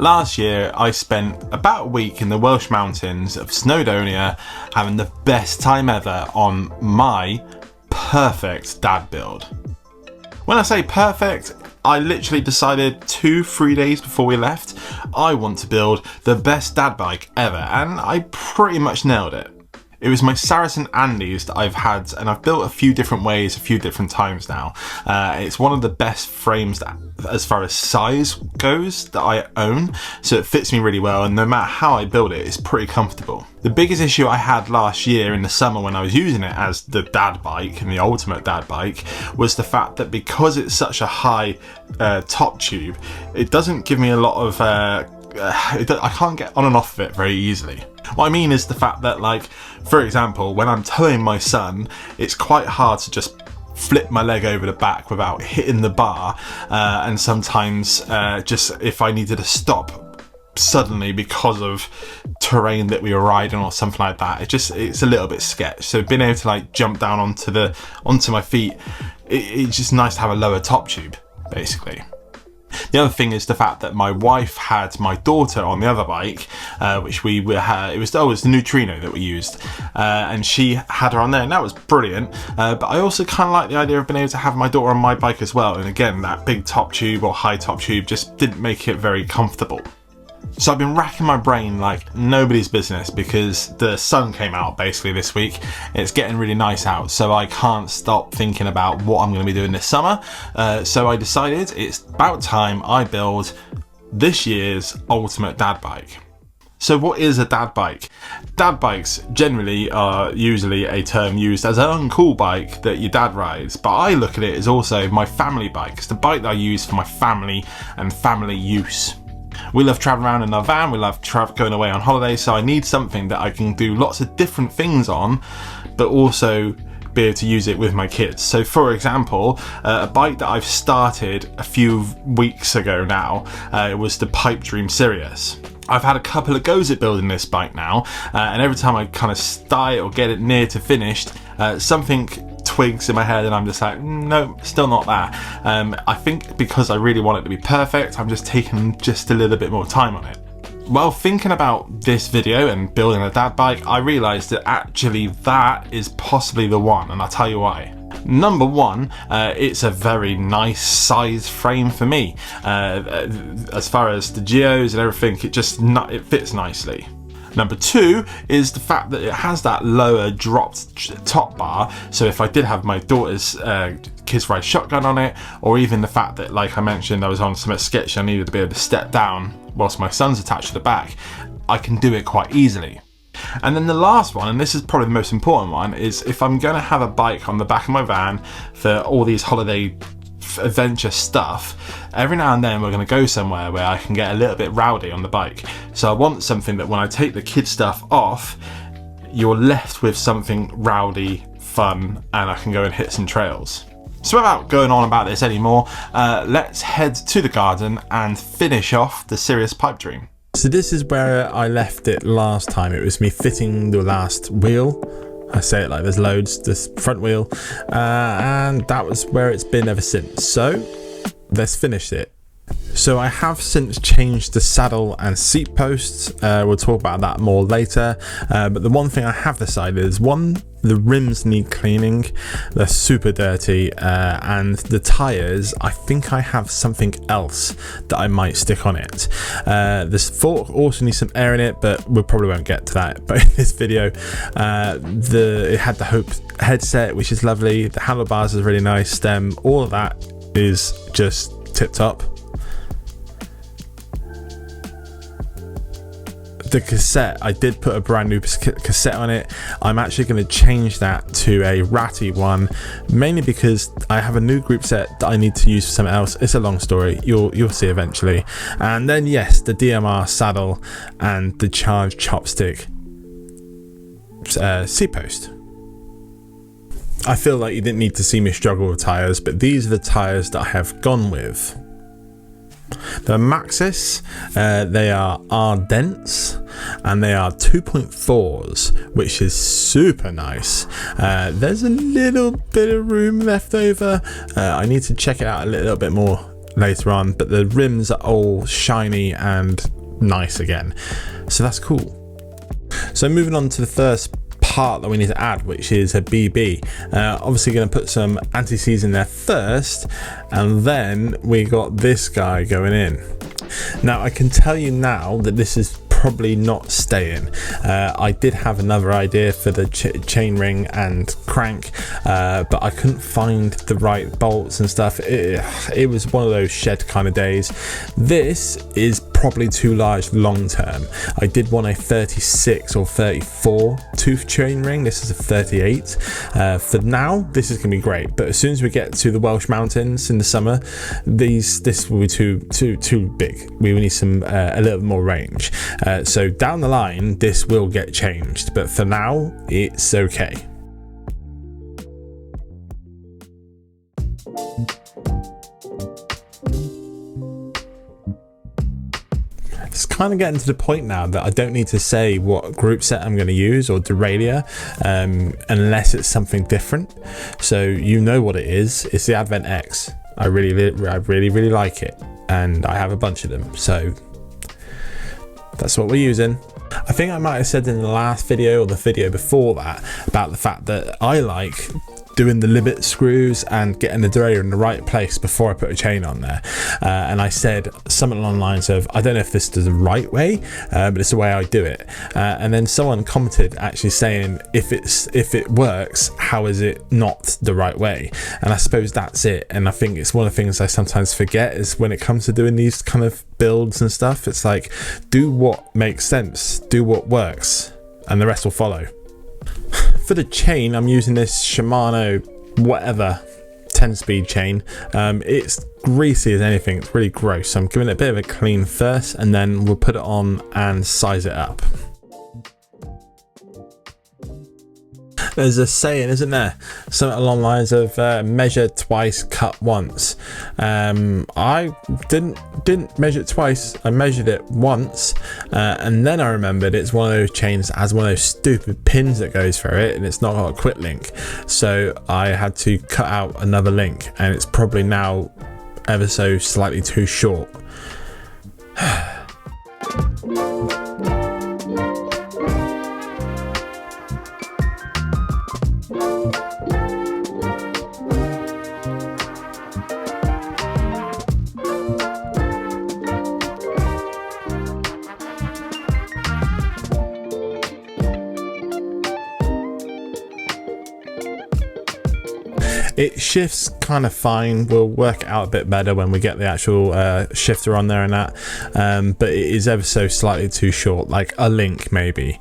Last year I spent about a week in the Welsh mountains of Snowdonia having the best time ever on my perfect dad build. When I say perfect, I literally decided 2-3 days before we left, I want to build the best dad bike ever, and I pretty much nailed it. It was my Saracen Andes that I've had, and I've built a few different ways, a few different times now. It's one of the best frames that, as far as size goes, that I own, so it fits me really well, and no matter how I build it, it's pretty comfortable. The biggest issue I had last year in the summer when I was using it as the dad bike and the ultimate dad bike was the fact that because it's such a high top tube, it doesn't give me a lot of I can't get on and off of it very easily. What I mean is the fact that, like, for example, when I'm towing my son, it's quite hard to just flip my leg over the back without hitting the bar, and sometimes just if I needed to stop suddenly because of terrain that we were riding or something like that, it's a little bit sketch. So being able to like jump down onto my feet, it's just nice to have a lower top tube, basically. The other thing is the fact that my wife had my daughter on the other bike, which we had. It was the Neutrino that we used, and she had her on there, and that was brilliant. But I also kind of like the idea of being able to have my daughter on my bike as well. And again, that big top tube or high top tube just didn't make it very comfortable. So I've been racking my brain like nobody's business because the sun came out basically this week. It's getting really nice out, so I can't stop thinking about what I'm going to be doing this summer. So I decided it's about time I build this year's ultimate dad bike. So what is a dad bike? Dad bikes generally are usually a term used as an uncool bike that your dad rides, but I look at it as also my family bike. It's the bike that I use for my family and family use. We love traveling around in our van, we love going away on holiday, so I need something that I can do lots of different things on, but also be able to use it with my kids. So for example, a bike that I've started a few weeks ago now, it was the Pipe Dream Sirius. I've had a couple of goes at building this bike now, and every time I kind of start it or get it near to finished, something twigs in my head and I'm just like, no, still not that. I think because I really want it to be perfect, I'm just taking just a little bit more time on it. While thinking about this video and building a dad bike, I realised that actually that is possibly the one, and I'll tell you why. Number one, it's a very nice size frame for me. As far as the geos and everything, it fits nicely. Number two is the fact that it has that lower dropped top bar, so if I did have my daughter's kids ride shotgun on it, or even the fact that, like I mentioned, I was on some sketch, I needed to be able to step down whilst my son's attached to the back, I can do it quite easily. And then the last one, and this is probably the most important one, is if I'm going to have a bike on the back of my van for all these holiday adventure stuff, every now and then we're going to go somewhere where I can get a little bit rowdy on the bike. So I want something that when I take the kid stuff off, you're left with something rowdy, fun, and I can go and hit some trails. So without going on about this anymore, let's head to the garden and finish off the Sirius Pipe Dream. So this is where I left it last time. It was me fitting the last wheel. I say it like there's loads, this front wheel, and that was where it's been ever since. So let's finish it. So I have since changed the saddle and seat posts. We'll talk about that more later, but the one thing I have decided is, one, the rims need cleaning, they're super dirty, and the tyres, I think I have something else that I might stick on it. This fork also needs some air in it, but we probably won't get to that. But in this video, it had the Hope headset, which is lovely, the handlebars is really nice, stem, all of that is just tip top. The cassette, I did put a brand new cassette on it. I'm actually going to change that to a ratty one, mainly because I have a new group set that I need to use for something else. It's a long story, you'll see eventually. And then yes, the DMR saddle and the charged chopstick seat post. I feel like you didn't need to see me struggle with tyres, but these are the tyres that I have gone with. The Maxxis, they are Ardents, and they are 2.4s, which is super nice. There's a little bit of room left over. I need to check it out a little bit more later on, but the rims are all shiny and nice again, so that's cool. So moving on to the first part that we need to add, which is a BB. Obviously going to put some anti-seize in there first, and then we got this guy going in. Now I can tell you now that this is probably not staying. I did have another idea for the chain ring and crank, but I couldn't find the right bolts and stuff. It was one of those shed kind of days. This is probably too large long term. I did want a 36 or 34 tooth chain ring. This is a 38. For now, this is gonna be great, but as soon as we get to the Welsh Mountains in the summer, this will be too big. We will need some a little more range. So down the line, this will get changed, but for now, it's okay. It's kind of getting to the point now that I don't need to say what group set I'm going to use or derailleur unless it's something different. So you know what it is. It's the Advent X. I really like it, and I have a bunch of them. So that's what we're using. I think I might have said in the last video or the video before that about the fact that I like doing the limit screws and getting the derailleur in the right place before I put a chain on there, and I said something along the lines of, I don't know if this is the right way, but it's the way I do it, and then someone commented actually saying, if it works, how is it not the right way? And I suppose that's it. And I think it's one of the things I sometimes forget is when it comes to doing these kind of builds and stuff, it's like, do what makes sense, do what works, and the rest will follow. For the chain, I'm using this Shimano whatever 10-speed chain. It's greasy as anything. It's really gross, so I'm giving it a bit of a clean first, and then we'll put it on and size it up. There's a saying, isn't there, something along the lines of measure twice, cut once. I didn't measure it twice. I measured it once, and then I remembered it's one of those chains that has one of those stupid pins that goes through it, and it's not got a quick link, so I had to cut out another link, and it's probably now ever so slightly too short. It shifts kind of fine. We'll work it out a bit better when we get the actual shifter on there and that, but it is ever so slightly too short, like a link maybe,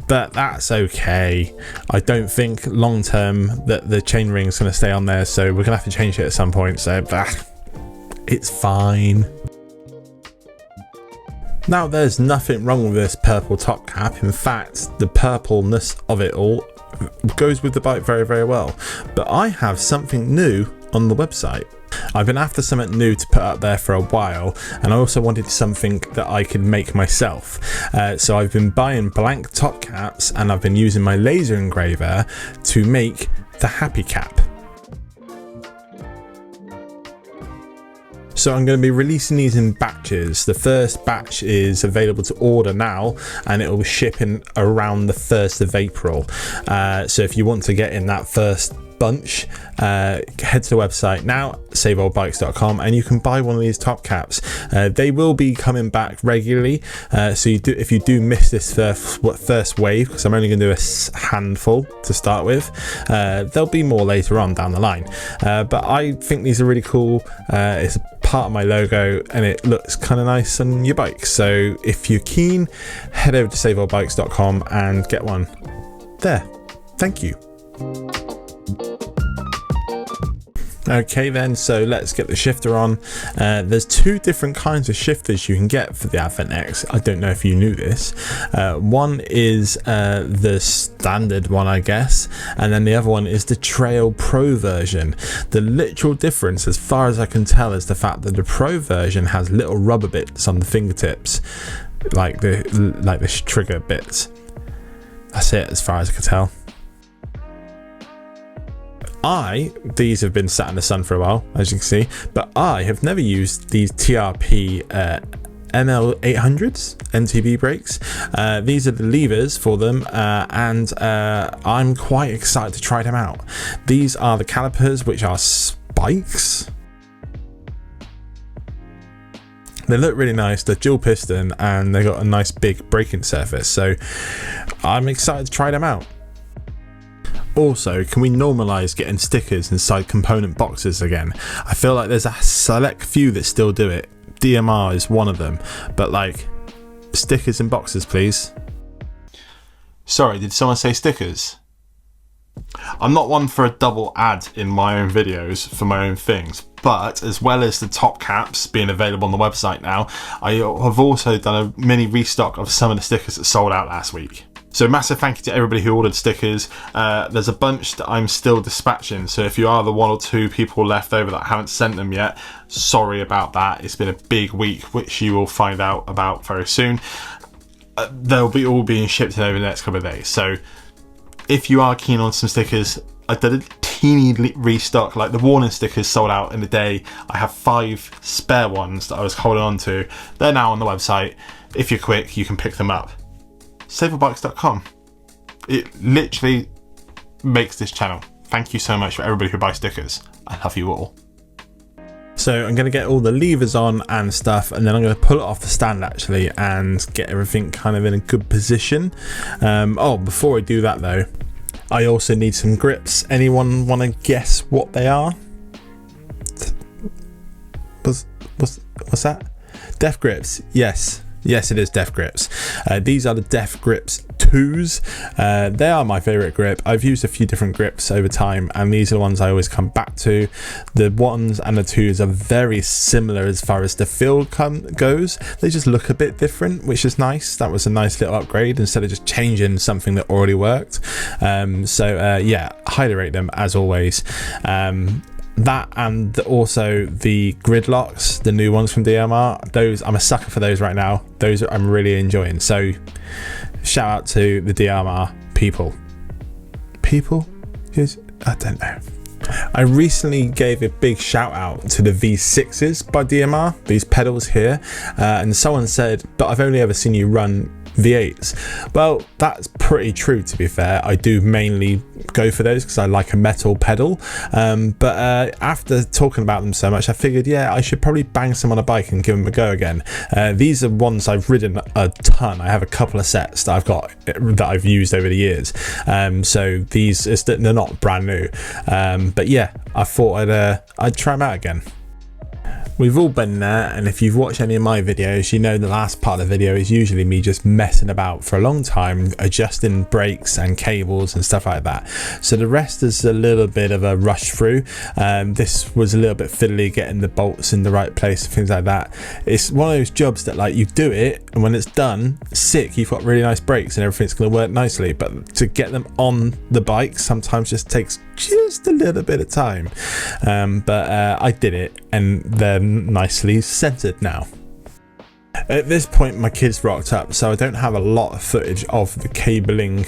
but that's okay. I don't think long term that the chain ring is going to stay on there, so we're gonna have to change it at some point, so it's fine. Now, there's nothing wrong with this purple top cap. In fact, the purpleness of it all goes with the bike very, very well. But I have something new on the website. I've been after something new to put up there for a while, and I also wanted something that I could make myself. So I've been buying blank top caps, and I've been using my laser engraver to make the happy cap. So I'm going to be releasing these in batches. The first batch is available to order now, and it will ship in around the 1st of April. So if you want to get in that first bunch, head to the website now, saveoldbikes.com, and you can buy one of these top caps. They will be coming back regularly, so if you do miss this first wave, because I'm only going to do a handful to start with, there'll be more later on down the line, but I think these are really cool. It's part of my logo, and it looks kind of nice on your bike, so if you're keen, head over to saveoldbikes.com and get one there. Thank you. Okay then, so let's get the shifter on. There's two different kinds of shifters you can get for the Advent X. I don't know if you knew this. One is the standard one, I guess, and then the other one is the Trail Pro version. The literal difference, as far as I can tell, is the fact that the Pro version has little rubber bits on the fingertips, like the trigger bits. That's it, as far as I can tell. These have been sat in the sun for a while, as you can see, but I have never used these TRP ML800s NTB brakes. These are the levers for them, and I'm quite excited to try them out. These are the calipers, which are spikes. They look really nice. They're dual piston and they got a nice big braking surface, so I'm excited to try them out. Also, can we normalise getting stickers inside component boxes again? I feel like there's a select few that still do it. DMR is one of them, but like, stickers in boxes, please. Sorry, did someone say stickers? I'm not one for a double ad in my own videos for my own things, but as well as the top caps being available on the website now, I have also done a mini restock of some of the stickers that sold out last week. So massive thank you to everybody who ordered stickers. There's a bunch that I'm still dispatching, so if you are the 1 or 2 people left over that haven't sent them yet, sorry about that. It's been a big week, which you will find out about very soon. They'll be all being shipped in over the next couple of days. So if you are keen on some stickers, I did a teeny restock. Like the warning stickers sold out in a day. I have 5 spare ones that I was holding on to. They're now on the website. If you're quick, you can pick them up. Saverbikes.com. It literally makes this channel. Thank you so much for everybody who buys stickers. I love you all. So I'm going to get all the levers on and stuff, and then I'm going to pull it off the stand actually and get everything kind of in a good position. Oh, before I do that though, I also need some grips. Anyone want to guess what they are? What's that? Def grips. Yes, it is Def grips. These are the Def grips 2s. They are my favorite grip. I've used a few different grips over time, and these are the ones I always come back to. The 1s and the 2s are very similar as far as the feel goes. They just look a bit different, which is nice. That was a nice little upgrade instead of just changing something that already worked. Yeah, highly rate them as always. That and also the gridlocks, the new ones from DMR, those I'm a sucker for those right now. Those I'm really enjoying. So shout out to the DMR people. I don't know. I recently gave a big shout out to the V6s by DMR, these pedals here, and someone said, but I've only ever seen you run V8s. Well, that's pretty true, to be fair. I do mainly go for those because I like a metal pedal, but after talking about them so much, I figured, yeah, I should probably bang some on a bike and give them a go again. These are ones I've ridden a ton. I have a couple of sets that I've got that I've used over the years, so these they're not brand new, but yeah, I thought I'd try them out again. We've all been there, and if you've watched any of my videos, you know the last part of the video is usually me just messing about for a long time, adjusting brakes and cables and stuff like that. So the rest is a little bit of a rush through. This was a little bit fiddly, getting the bolts in the right place and things like that. It's one of those jobs that like you do it, and when it's done, sick, you've got really nice brakes and everything's going to work nicely, but to get them on the bike sometimes just takes just a little bit of time, but I did it, and they're nicely centered now. At this point my kids rocked up, so I don't have a lot of footage of the cabling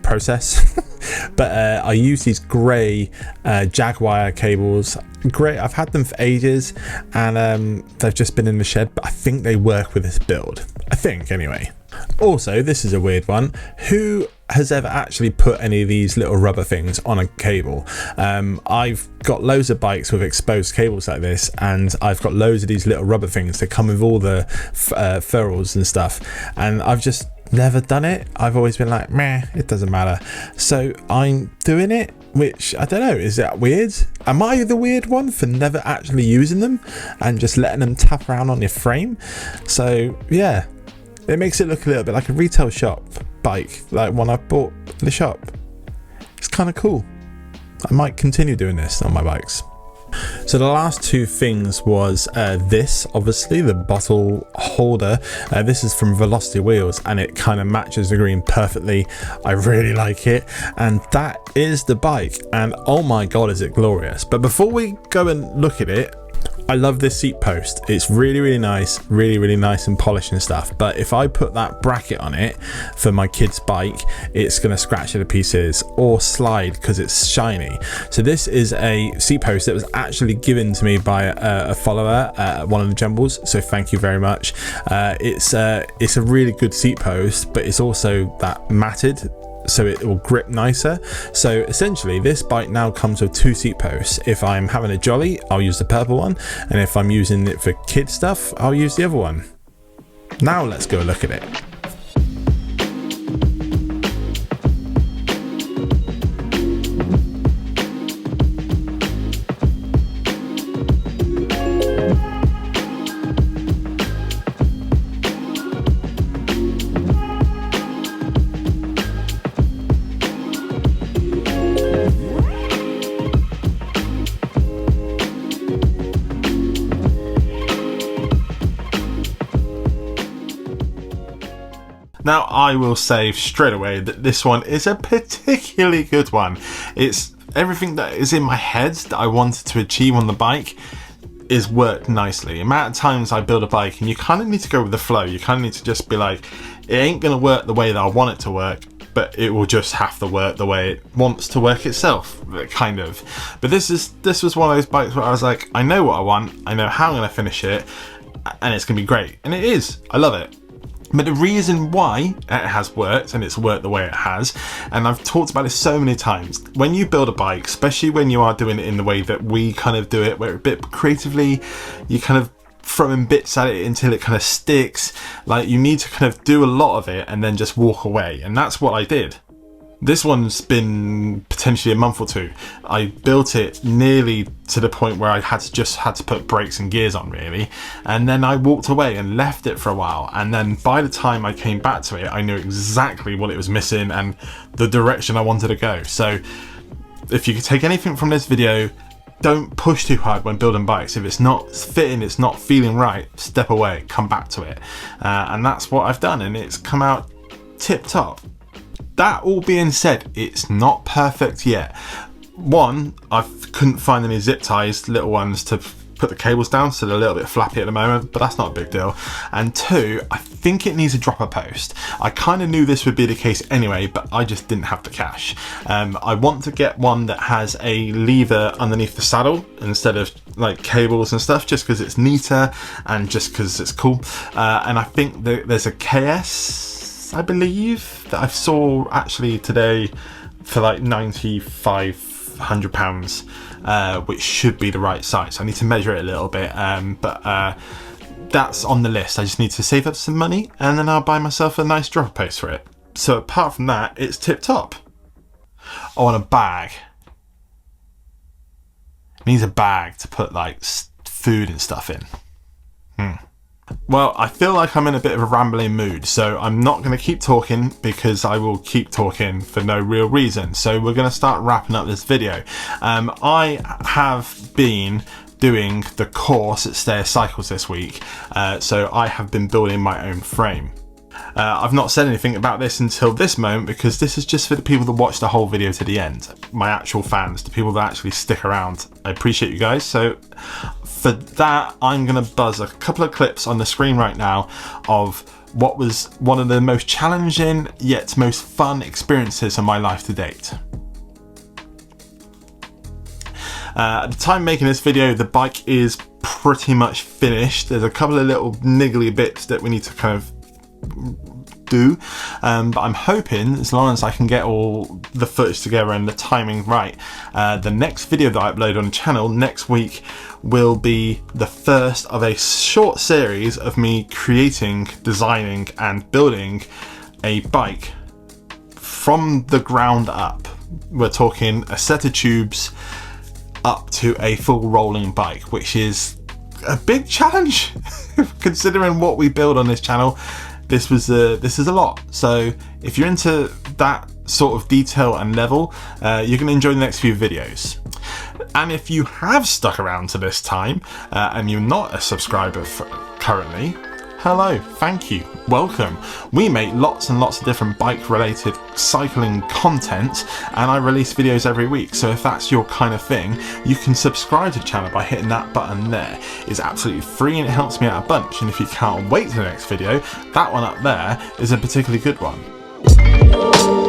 process, but I use these grey Jaguar cables. Great, I've had them for ages, and they've just been in the shed, but I think they work with this build, I think anyway. Also, this is a weird one. Who has ever actually put any of these little rubber things on a cable? I've got loads of bikes with exposed cables like this, and I've got loads of these little rubber things that come with all the ferrules and stuff, and I've just never done it. I've always been like, meh, it doesn't matter. So I'm doing it, which I don't know, is that weird? Am I the weird one for never actually using them and just letting them tap around on your frame? So yeah, it makes it look a little bit like a retail shop bike, like one I bought in the shop. It's kind of cool. I might continue doing this on my bikes. So the last two things was this, obviously the bottle holder. This is from Velocity Wheels, and it kind of matches the green perfectly. I really like it, and that is the bike, and oh my god, is it glorious. But before we go and look at it, I love this seat post. It's really nice, really nice and polished and stuff. But if I put that bracket on it for my kid's bike, it's going to scratch it to pieces or slide because it's shiny. So this is a seat post that was actually given to me by a follower, one of the Jumbles. So thank you very much. It's a really good seat post, but it's also that matted, so it will grip nicer. So essentially this bike now comes with 2 seat posts. If I'm having a jolly, I'll use the purple one, and if I'm using it for kid stuff, I'll use the other one. Now let's go look at it. Now, I will say straight away that this one is a particularly good one. It's everything that is in my head that I wanted to achieve on the bike is worked nicely. The amount of times I build a bike, and you kind of need to go with the flow. You kind of need to just be like, it ain't going to work the way that I want it to work, but it will just have to work the way it wants to work itself, kind of. But this was one of those bikes where I was like, I know what I want, I know how I'm going to finish it, and it's going to be great. And it is. I love it. But the reason why it has worked, and it's worked the way it has, and I've talked about this so many times, when you build a bike, especially when you are doing it in the way that we kind of do it, where a bit creatively, you kind of throwing bits at it until it kind of sticks, like you need to kind of do a lot of it and then just walk away, and that's what I did. This one's been potentially a month or 2. I built it nearly to the point where I had to put brakes and gears on, really. And then I walked away and left it for a while. And then by the time I came back to it, I knew exactly what it was missing and the direction I wanted to go. So if you could take anything from this video, don't push too hard when building bikes. If it's not fitting, it's not feeling right, step away, come back to it. And that's what I've done, and it's come out tip top. That all being said, it's not perfect yet. One, I couldn't find any zip ties, little ones to put the cables down, so they're a little bit flappy at the moment, but that's not a big deal. And 2, I think it needs a dropper post. I kind of knew this would be the case anyway, but I just didn't have the cash. I want to get one that has a lever underneath the saddle instead of like cables and stuff, just because it's neater and just because it's cool. And I think there's a KS, I believe, that I saw actually today for like £9,500, which should be the right size. I need to measure it a little bit, but that's on the list. I just need to save up some money and then I'll buy myself a nice dropper post for it. So apart from that, it's tip top. I want a bag. It needs a bag to put like food and stuff in. Well, I feel like I'm in a bit of a rambling mood, so I'm not going to keep talking because I will keep talking for no real reason. So we're going to start wrapping up this video. I have been doing the course at Stair Cycles this week, so I have been building my own frame. I've not said anything about this until this moment because this is just for the people that watch the whole video to the end. My actual fans, the people that actually stick around. I appreciate you guys. So for that, I'm going to buzz a couple of clips on the screen right now of what was one of the most challenging yet most fun experiences of my life to date. At the time making this video, the bike is pretty much finished. There's a couple of little niggly bits that we need to kind of do, but I'm hoping, as long as I can get all the footage together and the timing right, the next video that I upload on the channel next week will be the first of a short series of me creating, designing and building a bike from the ground up. We're talking a set of tubes up to a full rolling bike, which is a big challenge considering what we build on this channel. This is a lot. So if you're into that sort of detail and level, you're going to enjoy the next few videos. And if you have stuck around to this time and you're not a subscriber currently, hello, thank you, welcome. We make lots and lots of different bike related cycling content and I release videos every week, so if that's your kind of thing, you can subscribe to the channel by hitting that button there. It's absolutely free and it helps me out a bunch, and if you can't wait for the next video, that one up there is a particularly good one.